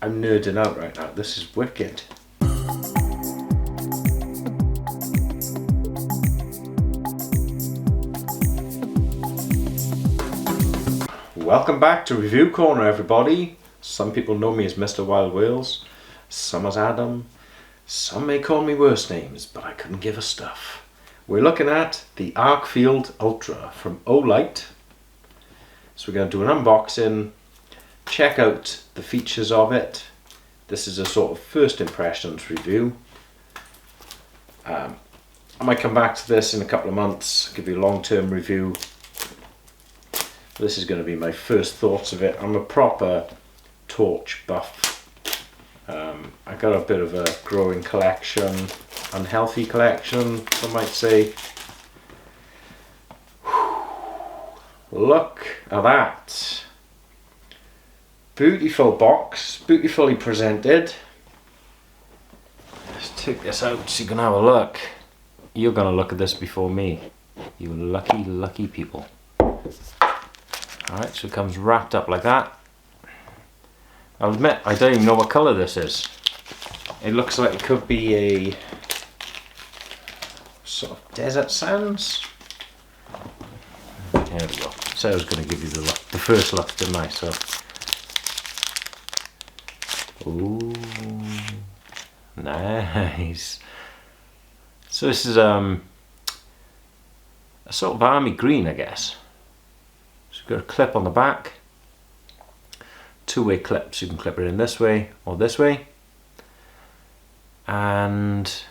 I'm nerding out right now. This is wicked. Welcome back to Review Corner, everybody. Some people know me as Mr. Wild Wales, some as Adam, some may call me worse names, but I couldn't give a stuff. We're looking at the Arkfield Ultra from Olight. So we're going to do an unboxing, check out the features of it. This is a sort of first impressions review. I might come back to this in a couple of months, give you a long-term review. This is going to be my first thoughts of it. I'm a proper torch buff. I got a bit of a growing collection, unhealthy collection, some might say. Look at that. Beautiful box, beautifully presented. Let's take this out so you can have a look. You're going to look at this before me. You lucky, lucky people. Alright, so it comes wrapped up like that. I'll admit, I don't even know what colour this is. It looks like it could be a sort of desert sands. There we go. So I was going to give you the first look, didn't I? So, ooh, nice. So this is a sort of army green, I guess. Got a clip on the back, two-way clips. You can clip it in this way or this way, and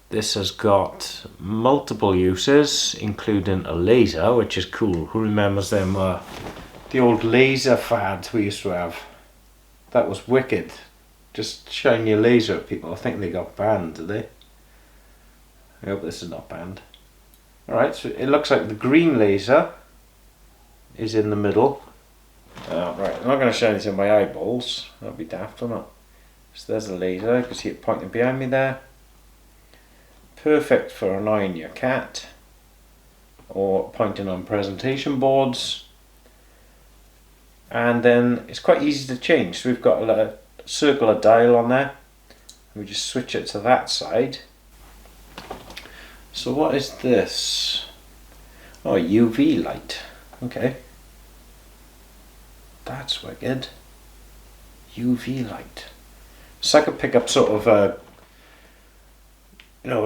this has got multiple uses, including a laser, which is cool. Who remembers them? The old laser fads we used to have. That was wicked. Just shine your laser at people. I think they got banned, did they? I hope this is not banned. Alright, so it looks like the green laser is in the middle. Right, I'm not going to show anything in my eyeballs. That'll be daft or not. So there's the laser. You can see it pointing behind me there. Perfect for annoying your cat or pointing on presentation boards. And then it's quite easy to change. So we've got a circular dial on there. We just switch it to that side. So what is this? Oh, UV light. Okay, that's wicked. UV light. So I could pick up sort of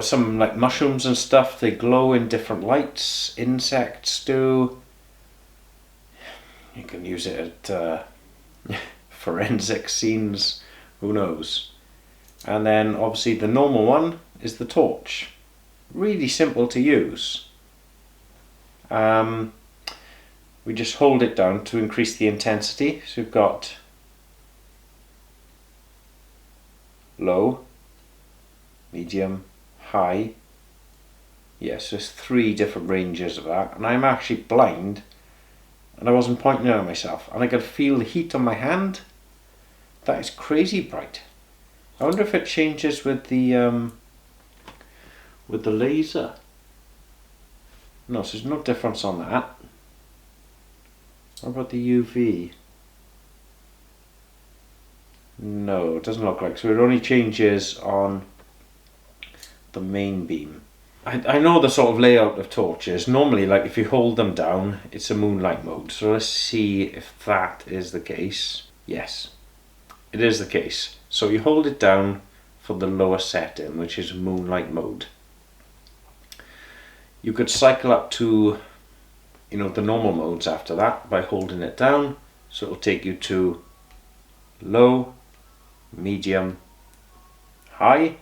some like mushrooms and stuff. They glow in different lights. Insects do. You can use it at forensic scenes. Who knows? And then obviously the normal one is the torch. Really simple to use. We just hold it down to increase the intensity. So we've got low, medium, high. Yes, there's 3 different ranges of that. And I'm actually blind and I wasn't pointing at myself. And I could feel the heat on my hand. That is crazy bright. I wonder if it changes with the laser. No, so there's no difference on that. What about the UV? No, it doesn't look like. So it only changes on the main beam. I know the sort of layout of torches. Normally, like if you hold them down, it's a moonlight mode. So let's see if that is the case. Yes, it is the case. So you hold it down for the lower setting, which is moonlight mode. You could cycle up to the normal modes after that by holding it down. So it'll take you to low, medium, high.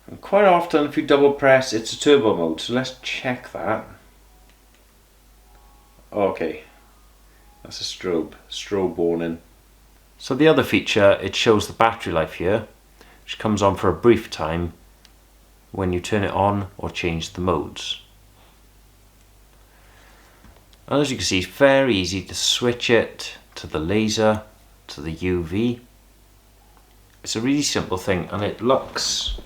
And quite often if you double press, it's a turbo mode. So let's check that. Okay, that's a strobe warning. So the other feature, it shows the battery life here, which comes on for a brief time when you turn it on or change the modes. And as you can see, it's very easy to switch it to the laser, to the UV. It's a really simple thing and it looks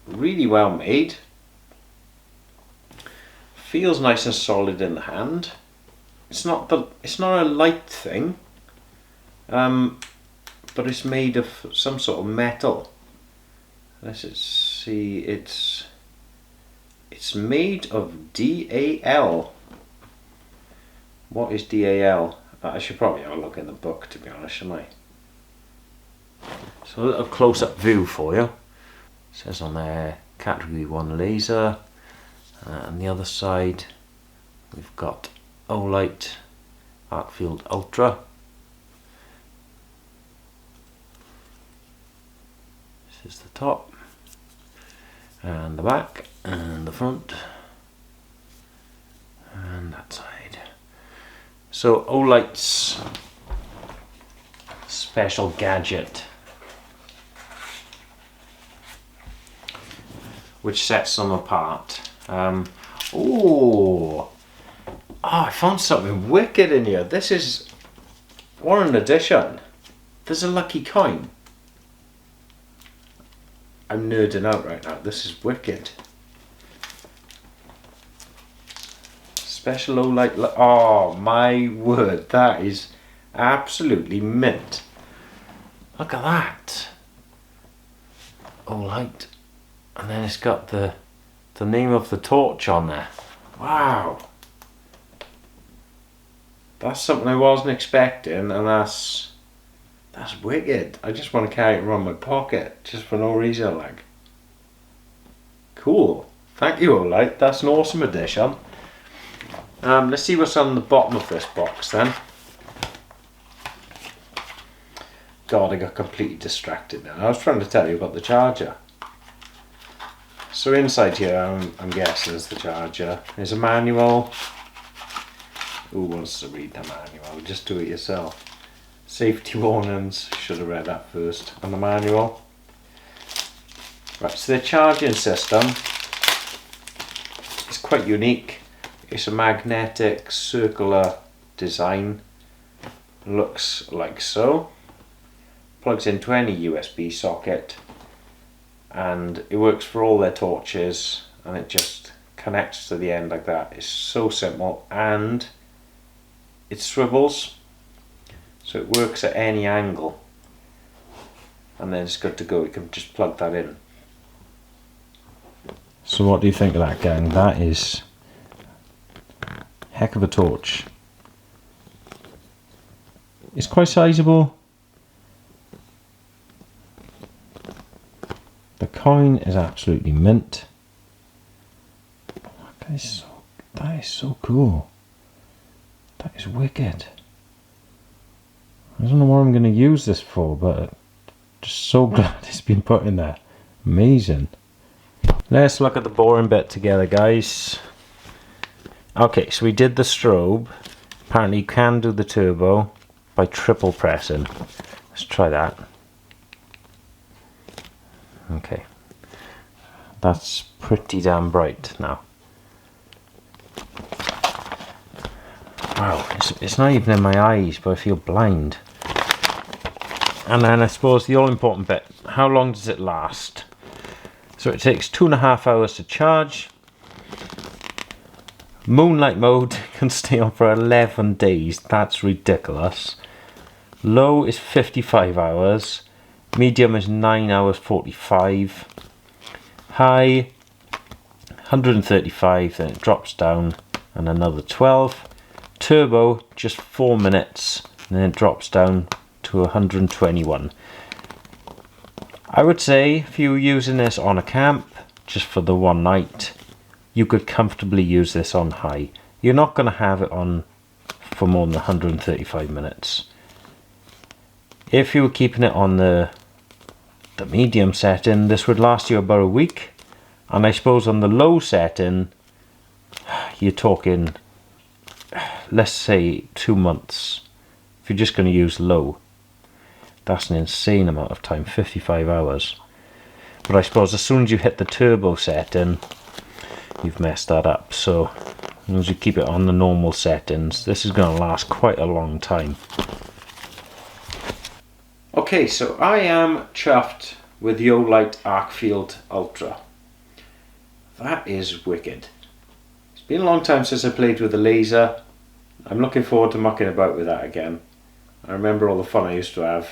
really well made. Feels nice and solid in the hand. It's not a light thing. but it's made of some sort of metal. Let's see, it's made of DAL. What is DAL? I should probably have a look in the book, to be honest, shouldn't I? So a little close-up view for you. It says on there category 1 laser, and the other side we've got Olight Arkfield Ultra. This is the top, and the back, and the front, and that side. So Olight's special gadget, which sets them apart. I found something wicked in here. This is, what an addition. There's a lucky coin. I'm nerding out right now. This is wicked. Special Olight. Oh my word, that is absolutely mint. Look at that. Olight. And then it's got the name of the torch on there. Wow. That's something I wasn't expecting, and that's wicked. I just want to carry it around my pocket, just for no reason, like. Cool. Thank you, Olight. That's an awesome addition. Let's see what's on the bottom of this box then. God, I got completely distracted now. I was trying to tell you about the charger. So inside here, I'm guessing is the charger. There's a manual. Who wants to read the manual? Just do it yourself. Safety warnings, should have read that first. And the manual. Right, so the charging system is quite unique. It's a magnetic circular design. Looks like so. Plugs into any USB socket, and it works for all their torches, and it just connects to the end like that. It's so simple, and it swivels, so it works at any angle, and then it's good to go. You can just plug that in. So what do you think of that, gang? That is heck of a torch. It's quite sizable. The coin is absolutely mint. That is so cool. That is wicked. I don't know what I'm going to use this for, but just so glad it's been put in there. Amazing. Let's look at the boring bit together, guys. Okay, so we did the strobe. Apparently you can do the turbo by triple pressing. Let's try that. Okay, that's pretty damn bright now. Wow, it's not even in my eyes, but I feel blind. And then I suppose the all-important bit, how long does it last? So it takes 2.5 hours to charge. Moonlight mode can stay on for 11 days. That's ridiculous. Low is 55 hours. Medium is 9 hours 45. High 135, then it drops down and another 12. Turbo just 4 minutes, and then it drops down to 121. I would say if you were using this on a camp just for the one night, you could comfortably use this on high. You're not going to have it on for more than 135 minutes. If you were keeping it on the medium setting, this would last you about a week, and I suppose on the low setting you're talking, let's say, 2 months. If you're just going to use low, that's an insane amount of time, 55 hours. But I suppose as soon as you hit the turbo setting, you've messed that up. So as long as you keep it on the normal settings, this is going to last quite a long time. Okay, so I am chuffed with the Olight Arkfield Ultra. That is wicked. It's been a long time since I played with the laser. I'm looking forward to mucking about with that again. I remember all the fun I used to have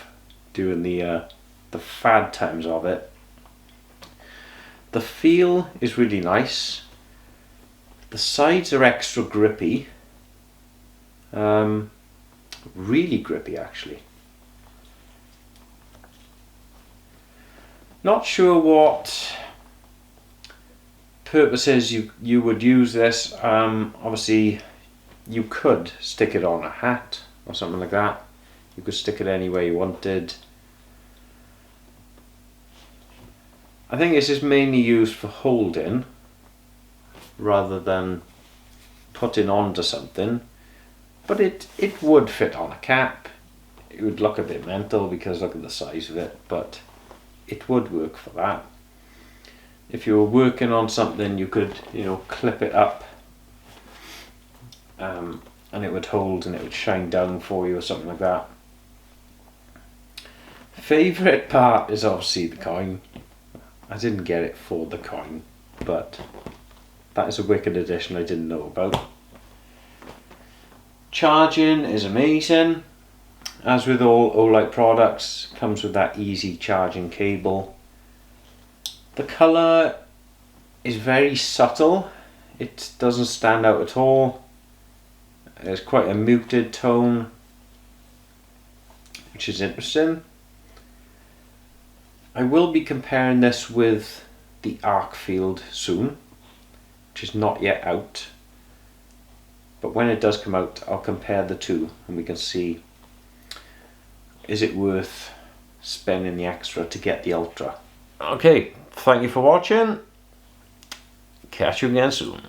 doing the fad times of it. The feel is really nice. The sides are extra grippy. Really grippy actually. Not sure what purposes you would use this. Obviously you could stick it on a hat or something like that. You could stick it anywhere you wanted. I think this is mainly used for holding rather than putting onto something, but it would fit on a cap. It would look a bit mental because look at the size of it, but it would work for that. If you were working on something, you could, you know, clip it up and it would hold and it would shine down for you or something like that. Favourite part is obviously the coin. I didn't get it for the coin, but that is a wicked addition I didn't know about. Charging is amazing. As with all Olight products, comes with that easy charging cable. The colour is very subtle. It doesn't stand out at all. It's quite a muted tone, which is interesting. I will be comparing this with the Arkfield soon, which is not yet out. But when it does come out, I'll compare the two and we can see, is it worth spending the extra to get the Ultra. Okay, thank you for watching. Catch you again soon.